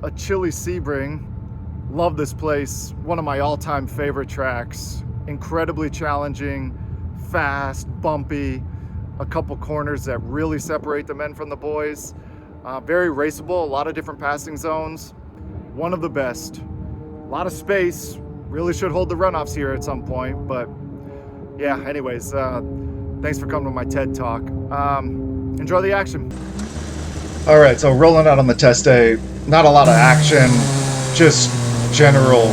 a chilly Sebring. Love this place. One of my all-time favorite tracks. Incredibly challenging, fast, bumpy. A couple corners that really separate the men from the boys. Very raceable, a lot of different passing zones. One of the best. A lot of space. Really should hold the runoffs here at some point, but yeah, anyways, thanks for coming to my TED Talk. Enjoy the action. All right, so rolling out on the test day, not a lot of action, just general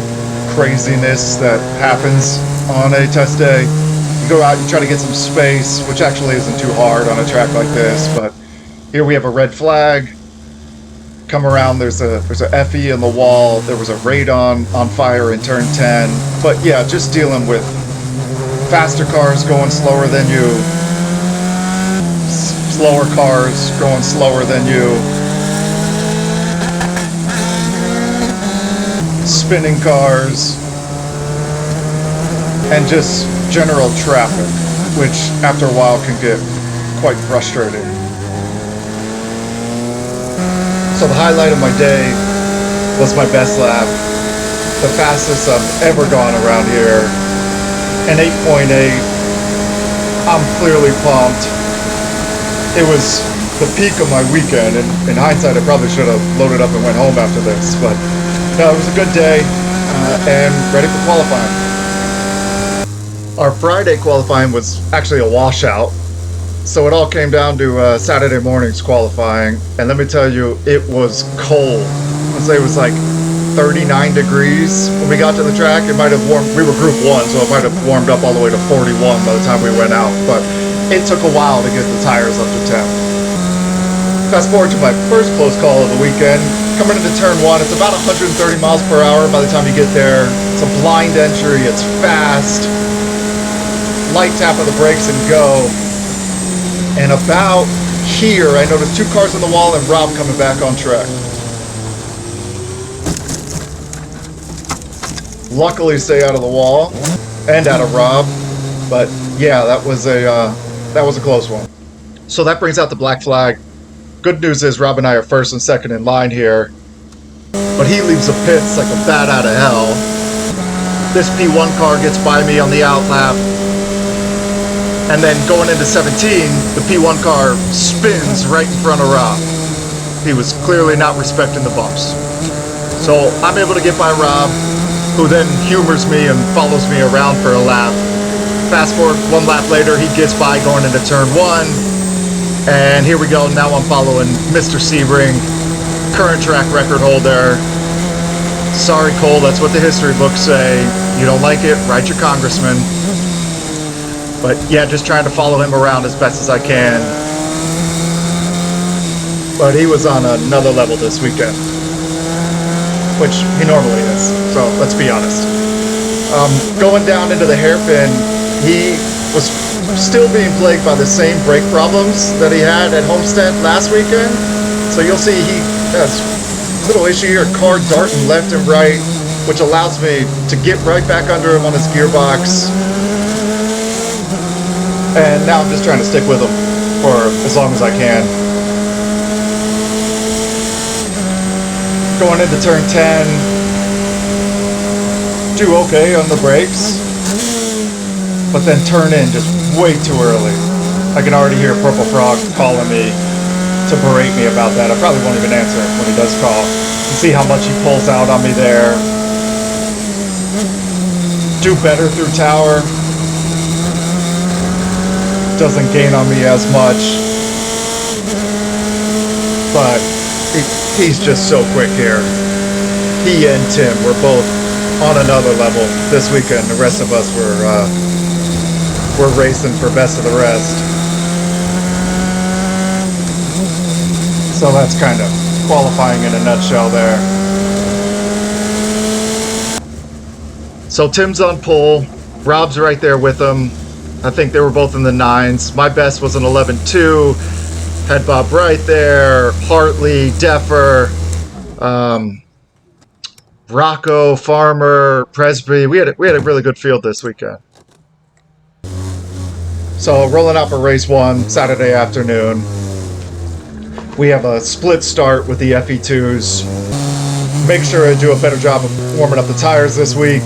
craziness that happens on a test day. You go out, you try to get some space, which actually isn't too hard on a track like this, but here we have a red flag. Come around, there's a FE in the wall, there was a radon on fire in turn 10, but yeah, just dealing with faster cars going slower than you, slower cars going slower than you, spinning cars, and just general traffic, which after a while can get quite frustrating. So the highlight of my day was my best lap, the fastest I've ever gone around here, an 8.8. I'm clearly pumped. It was the peak of my weekend, and in hindsight I probably should have loaded up and went home after this, but no, it was a good day and ready for qualifying. Our Friday qualifying was actually a washout. So it all came down to Saturday morning's qualifying, and let me tell you, it was cold. I'd say it was like 39 degrees when we got to the track. It might have warmed, we were group 1, so it might have warmed up all the way to 41 by the time we went out, but it took a while to get the tires up to temp. Fast forward to my first close call of the weekend. Coming into turn 1, it's about 130 miles per hour by the time you get there. It's a blind entry, it's fast. Light tap of the brakes and go. And about here, I noticed 2 cars on the wall and Rob coming back on track. Luckily, stay out of the wall and out of Rob. But yeah, that was a close one. So that brings out the black flag. Good news is Rob and I are first and second in line here. But he leaves the pits like a bat out of hell. This P1 car gets by me on the out lap. And then going into 17, the P1 car spins right in front of Rob. He was clearly not respecting the bumps. So I'm able to get by Rob, who then humors me and follows me around for a lap. Fast forward 1 lap later, he gets by going into turn 1. And here we go, now I'm following Mr. Sebring, current track record holder. Sorry, Cole, that's what the history books say. You don't like it, write your congressman. But yeah, just trying to follow him around as best as I can. But he was on another level this weekend, which he normally is, so let's be honest. Going down into the hairpin, he was still being plagued by the same brake problems that he had at Homestead last weekend. So you'll see he has a little issue here, car darting left and right, which allows me to get right back under him on his gearbox. And now I'm just trying to stick with him for as long as I can. Going into turn 10. Do okay on the brakes. But then turn in just way too early. I can already hear Purple Frog calling me to berate me about that. I probably won't even answer when he does call. You see how much he pulls out on me there. Do better through tower. Doesn't gain on me as much, but he's just so quick here. He and Tim were both on another level this weekend. The rest of us were racing for best of the rest. So that's kind of qualifying in a nutshell there. So Tim's on pole, Rob's right there with him. I think they were both in the 9s. My best was an 11.2. Had Bob right there, Hartley, Deffer, Rocco, Farmer, Presby. We had a really good field this weekend. So rolling out for race 1 Saturday afternoon. We have a split start with the FE2s. make sure I do a better job of warming up the tires this week.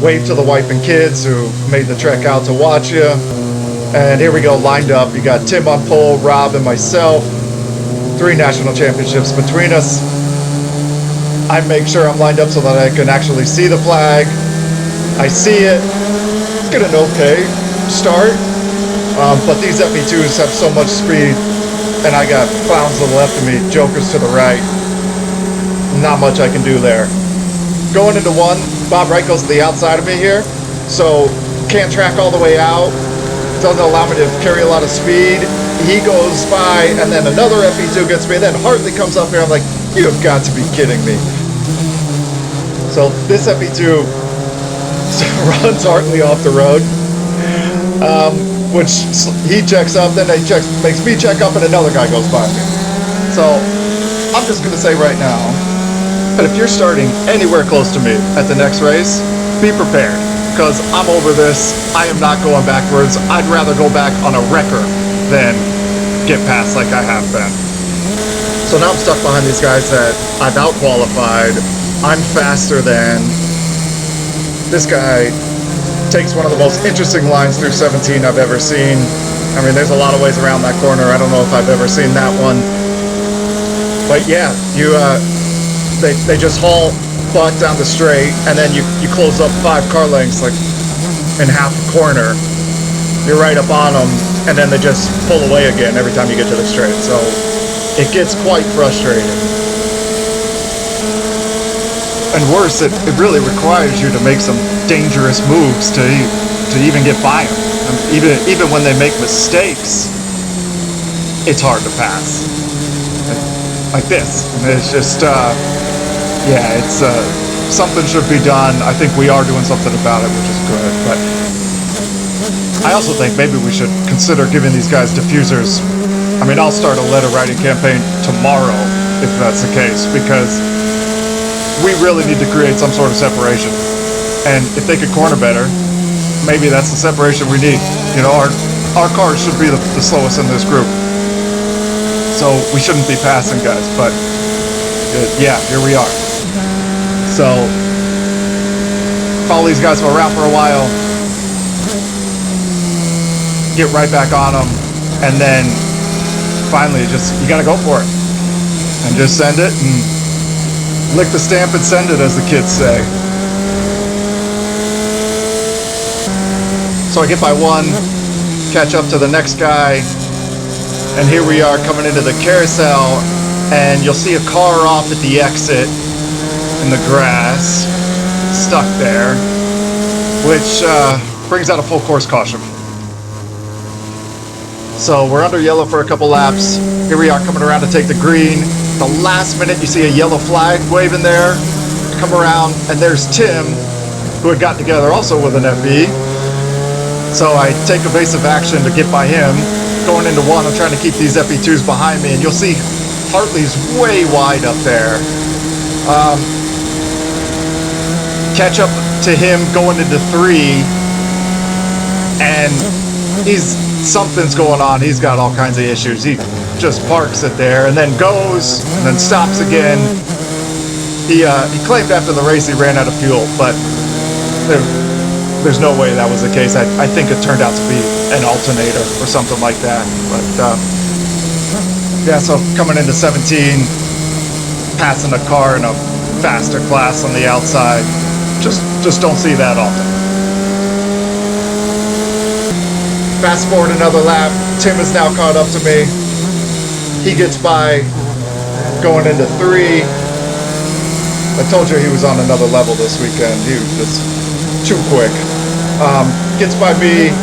Wave to the wife and kids who made the trek out to watch you. And here we go, lined up. You got Tim on pole, Rob, and myself. 3 national championships between us. I make sure I'm lined up so that I can actually see the flag. I see it. Get an okay start. But these FE2s have so much speed, and I got clowns to the left of me, jokers to the right. Not much I can do there. Going into 1, Bob Wright goes to the outside of me here, so can't track all the way out. Doesn't allow me to carry a lot of speed. He goes by, and then another FE2 gets me, and then Hartley comes up here. I'm like, you've got to be kidding me. So this FE2 runs Hartley off the road, which he checks up, then makes me check up, and another guy goes by me. So I'm just going to say right now, but if you're starting anywhere close to me at the next race, be prepared, because I'm over this. I am not going backwards. I'd rather go back on a wrecker than get past like I have been. So now I'm stuck behind these guys that I've out-qualified. I'm faster than. This guy takes one of the most interesting lines through 17 I've ever seen. I mean, there's a lot of ways around that corner. I don't know if I've ever seen that one. But yeah, they just haul butt down the straight, and then you close up 5 car lengths like in half a corner. You're right up on them, and then they just pull away again every time you get to the straight. So it gets quite frustrating. And worse, it really requires you to make some dangerous moves to even get by them. And even when they make mistakes, it's hard to pass. Like this. And it's just, yeah, it's, something should be done. I think we are doing something about it, which is good. But I also think maybe we should consider giving these guys diffusers. I mean, I'll start a letter writing campaign tomorrow, if that's the case, because we really need to create some sort of separation. And if they could corner better, maybe that's the separation we need. You know, our cars should be the slowest in this group. So we shouldn't be passing guys, but yeah, here we are. So follow these guys around for a while, get right back on them, and then finally you gotta go for it. And just send it and lick the stamp and send it, as the kids say. So I get by 1, catch up to the next guy, and here we are coming into the carousel, and you'll see a car off at the exit in the grass, stuck there, which brings out a full course caution. So we're under yellow for a couple laps. Here we are coming around to take the green. The last minute you see a yellow flag waving there. Come around, and there's Tim, who had gotten together also with an FE. So I take evasive action to get by him. Going into 1, I'm trying to keep these FE2s behind me, and you'll see Hartley's way wide up there. Catch up to him going into 3, and something's going on. He's got all kinds of issues. He just parks it there and then goes and then stops again. He claimed after the race he ran out of fuel, but there's no way that was the case. I think it turned out to be an alternator or something like that. But yeah, so coming into 17, passing a car in a faster class on the outside, just don't see that often. Fast forward another lap. Tim is now caught up to me. He gets by going into 3. I told you he was on another level this weekend. He was just too quick. Gets by me,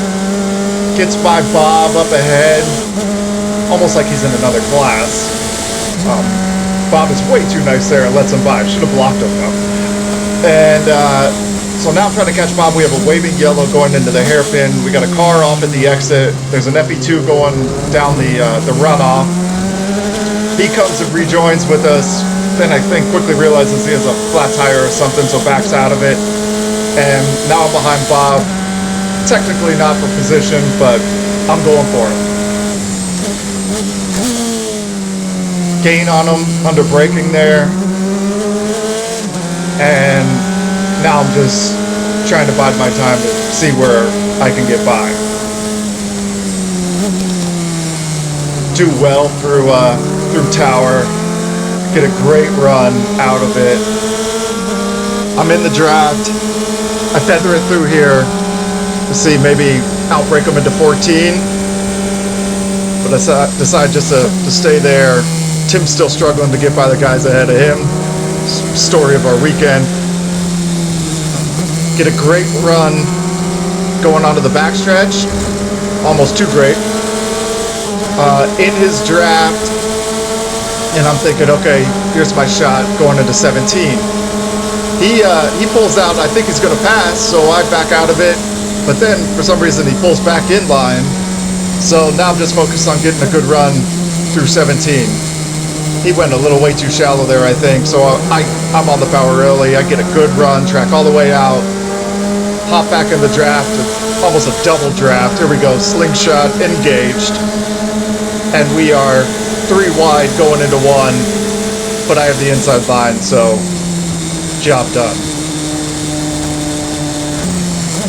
gets by Bob up ahead, almost like he's in another class. Bob is way too nice there and lets him by. Should have blocked him though. And so now I'm trying to catch Bob. We have a waving yellow going into the hairpin. We got a car off at the exit. There's an FE2 going down the runoff. He comes and rejoins with us. Then I think quickly realizes he has a flat tire or something, so backs out of it. And now I'm behind Bob. Technically not for position, but I'm going for it. Gain on him under braking there. and now I'm just trying to bide my time to see where I can get by. Do well through Tower, get a great run out of it. I'm in the draft. I feather it through here to see maybe outbreak them into 14, but I decide just to stay there. Tim's still struggling to get by the guys ahead of him. Story of our weekend. Get a great run going onto the backstretch, almost too great. In his draft, and I'm thinking, okay, here's my shot going into 17. He pulls out. I think he's going to pass, so I back out of it. But then, for some reason, he pulls back in line. So now I'm just focused on getting a good run through 17. He went a little way too shallow there, I think. So I'm on the power early. I get a good run, track all the way out, hop back in the draft. It's almost a double draft. Here we go, slingshot engaged. And we are 3 wide going into 1, but I have the inside line, so job done.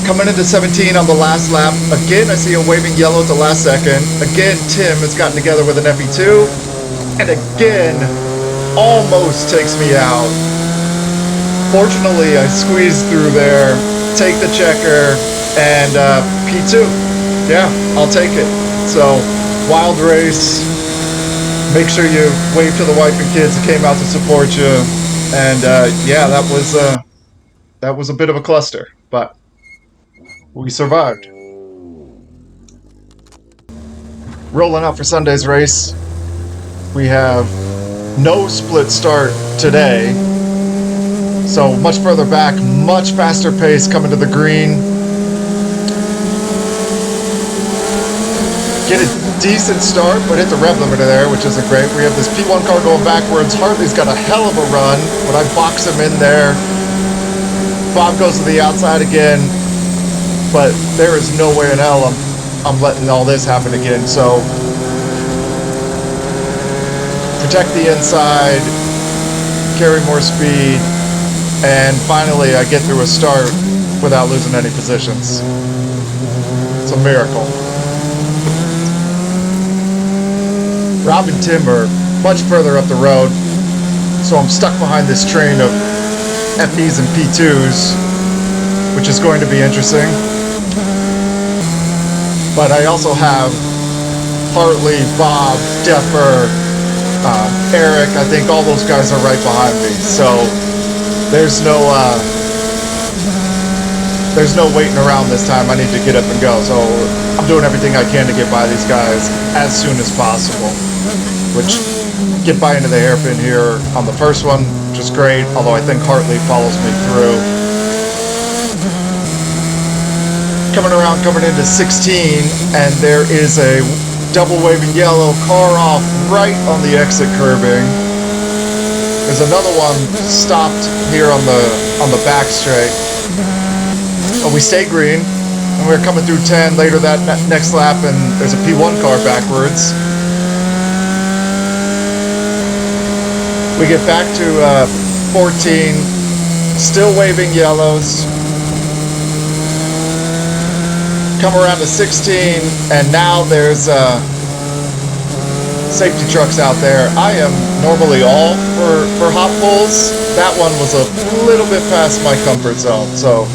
Coming into 17 on the last lap, again I see a waving yellow at the last second. Again, Tim has gotten together with an FE2, and again, almost takes me out. Fortunately, I squeezed through there, take the checker, and P2. Yeah, I'll take it. So, wild race. Make sure you wave to the wife and kids that came out to support you. And yeah, that was a bit of a cluster, but we survived. Rolling out for Sunday's race. We have no split start today. So much further back, much faster pace coming to the green. Get a decent start, but hit the rev limiter there, which isn't great. We have this P1 car going backwards. Hartley's got a hell of a run, but I box him in there. Bob goes to the outside again, but there is no way in hell I'm letting all this happen again. So protect the inside, carry more speed, and finally I get through a start without losing any positions. It's a miracle. Rob and Tim are much further up the road, so I'm stuck behind this train of FEs and P2s, which is going to be interesting. But I also have Hartley, Bob, Deffer, Eric. I think all those guys are right behind me, so there's no waiting around this time. I need to get up and go, so I'm doing everything I can to get by these guys as soon as possible. Which, get by into the hairpin here on the first one, which is great, although I think Hartley follows me through. Coming into 16, and there is a double waving yellow car off right on the exit curbing. There's another one stopped here on the back straight. But we stay green, and we're coming through 10 later that next lap, and there's a P1 car backwards. We get back to 14, still waving yellows. Come around to 16, and now there's safety trucks out there. I am normally all for hot pulls. That one was a little bit past my comfort zone, so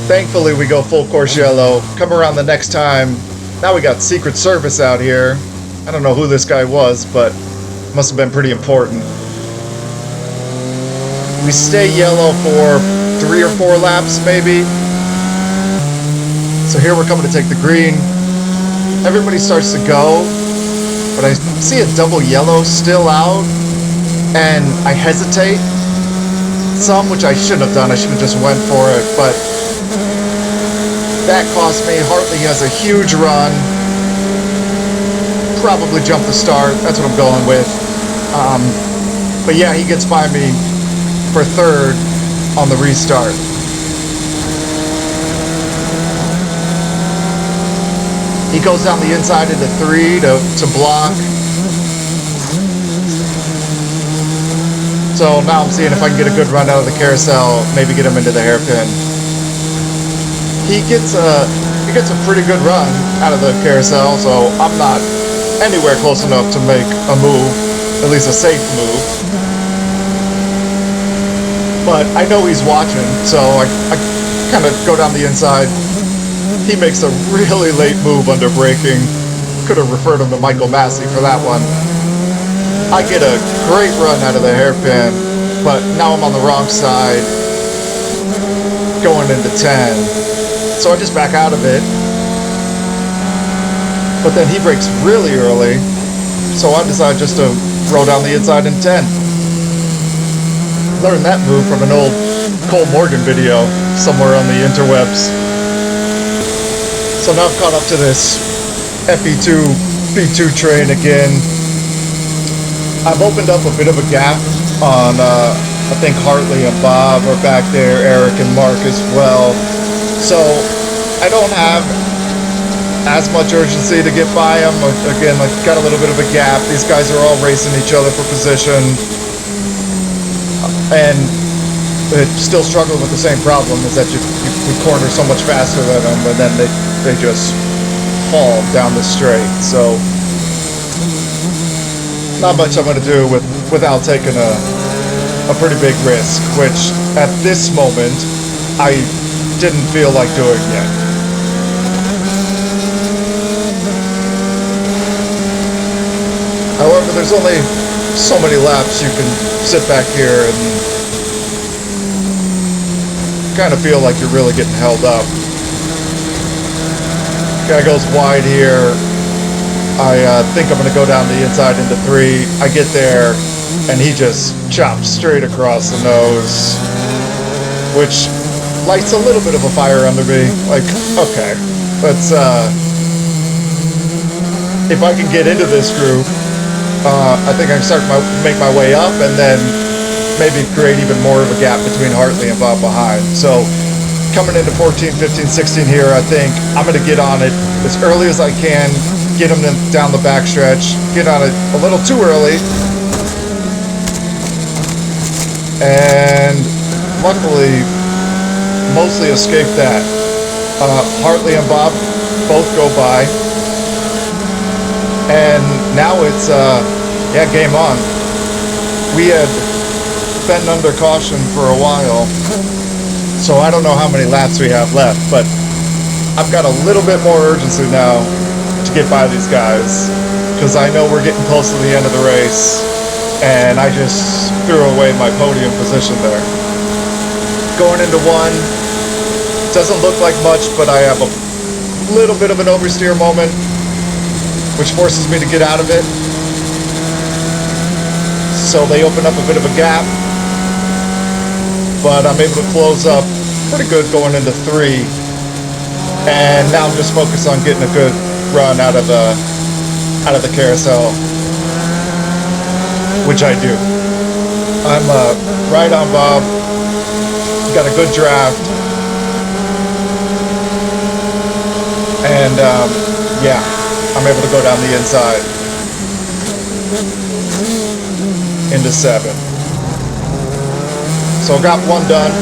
thankfully we go full course yellow. Come around the next time. Now we got Secret Service out here. I don't know who this guy was, but must have been pretty important. We stay yellow for 3 or 4 laps maybe. So here we're coming to take the green. Everybody starts to go, but I see a double yellow still out, and I hesitate some, which I shouldn't have done. I should have just went for it, but that cost me. Hartley has a huge run. Probably jump the start. That's what I'm going with. But yeah, he gets by me for 3rd on the restart. He goes down the inside into 3 to block. So now I'm seeing if I can get a good run out of the carousel, maybe get him into the hairpin. He gets a pretty good run out of the carousel, so I'm not anywhere close enough to make a move, at least a safe move. But I know he's watching, so I kind of go down the inside. He makes a really late move under braking. Could have referred him to Michael Massey for that one. I get a great run out of the hairpin, but now I'm on the wrong side, going into 10. So I just back out of it. But then he brakes really early, so I decide just to roll down the inside in 10. Learned that move from an old Cole Morgan video somewhere on the interwebs. So now I've caught up to this FE2 B2 train again. I've opened up a bit of a gap on, I think Hartley and Bob are back there, Eric and Mark as well. So I don't have as much urgency to get by them. Again, like, got a little bit of a gap. These guys are all racing each other for position. And still struggling with the same problem, is that you corner so much faster than them, and then they just fall down the straight. So not much I'm going to do without taking a pretty big risk, which at this moment I didn't feel like doing yet. However, there's only so many laps you can sit back here and kind of feel like you're really getting held up. Guy goes wide here. I think I'm going to go down the inside into 3. I get there, and he just chops straight across the nose, which lights a little bit of a fire under me. Like, okay, let's, if I can get into this group, I think I can start to make my way up, and then maybe create even more of a gap between Hartley and Bob behind. So coming into 14, 15, 16 here, I think I'm going to get on it as early as I can, get him down the backstretch, get on it a little too early, and luckily mostly escape that. Hartley and Bob both go by, and now it's game on. We had been under caution for a while, so I don't know how many laps we have left, but I've got a little bit more urgency now to get by these guys, because I know we're getting close to the end of the race, and I just threw away my podium position there. Going into 1, doesn't look like much, but I have a little bit of an oversteer moment, which forces me to get out of it. So they open up a bit of a gap, but I'm able to close up pretty good going into 3. And now I'm just focused on getting a good run out of the carousel, which I do. I'm right on Bob, got a good draft, and yeah, I'm able to go down the inside into 7. So I got 1 done.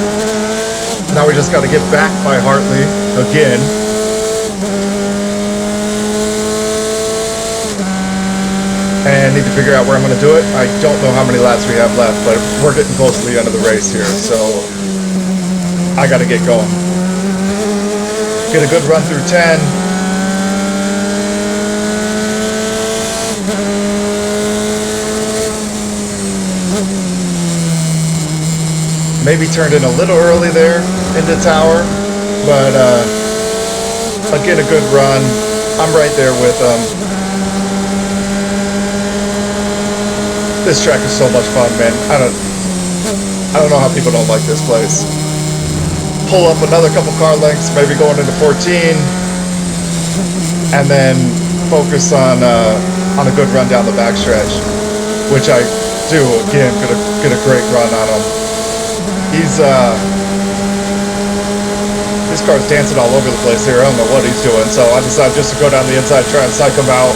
Now we just got to get back by Hartley again. And need to figure out where I'm going to do it. I don't know how many laps we have left, but we're getting close to the end of the race here, so I got to get going. Get a good run through 10. Maybe turned in a little early there into Tower, but again, a good run. I'm right there with them. This track is so much fun, man. I don't know how people don't like this place. Pull up another couple car lengths, maybe going into 14, and then focus on a good run down the backstretch, which I do. Again, get a great run on him. His car's dancing all over the place here. I don't know what he's doing, so I decided just to go down the inside, try and psych him out,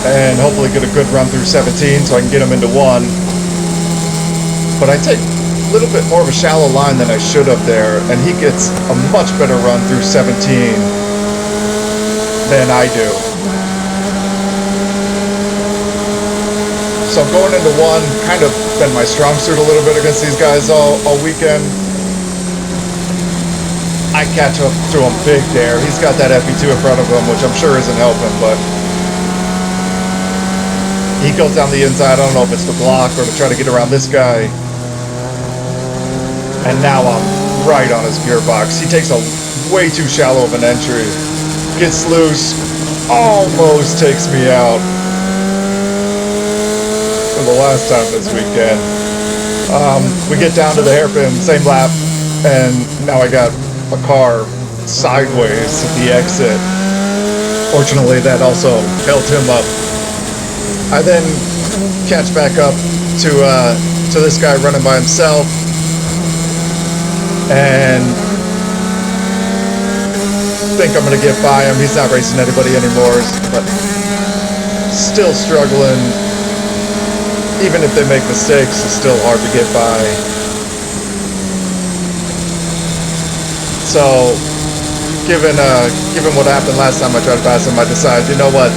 and hopefully get a good run through 17 so I can get him into 1. but I take a little bit more of a shallow line than I should have there, and he gets a much better run through 17 than I do. So going into one, kind of been my strong suit a little bit against these guys all weekend. I catch up to him big there. He's got that FE2 in front of him, which I'm sure isn't helping, but he goes down the inside. I don't know if it's to block or to try to get around this guy. And now I'm right on his gearbox. He takes a way too shallow of an entry. Gets loose. Almost takes me out. For the last time this weekend. We get down to the hairpin, same lap, and now I got a car sideways at the exit. Fortunately, that also held him up. I then catch back up to this guy running by himself, and think I'm gonna get by him. He's not racing anybody anymore, but still struggling. Even if they make mistakes, it's still hard to get by. So, given what happened last time I tried to pass him, I decided, you know what?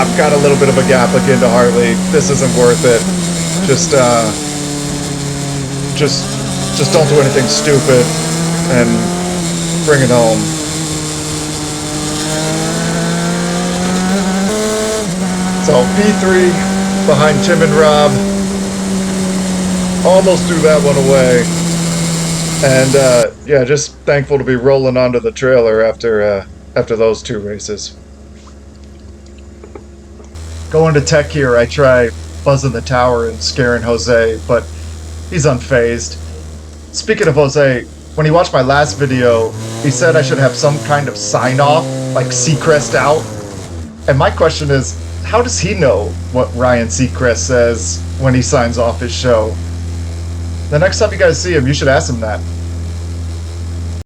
I've got a little bit of a gap again to Hartley. This isn't worth it. Just don't do anything stupid and bring it home. So P3 behind Tim and Rob. Almost threw that one away. And yeah, just thankful to be rolling onto the trailer after those two races. Going to tech here, I try buzzing the tower and scaring Jose, but he's unfazed. Speaking of Jose, when he watched my last video, he said I should have some kind of sign-off, like Seacrest out. And my question is, how does he know what Ryan Seacrest says when he signs off his show? The next time you guys see him, you should ask him that.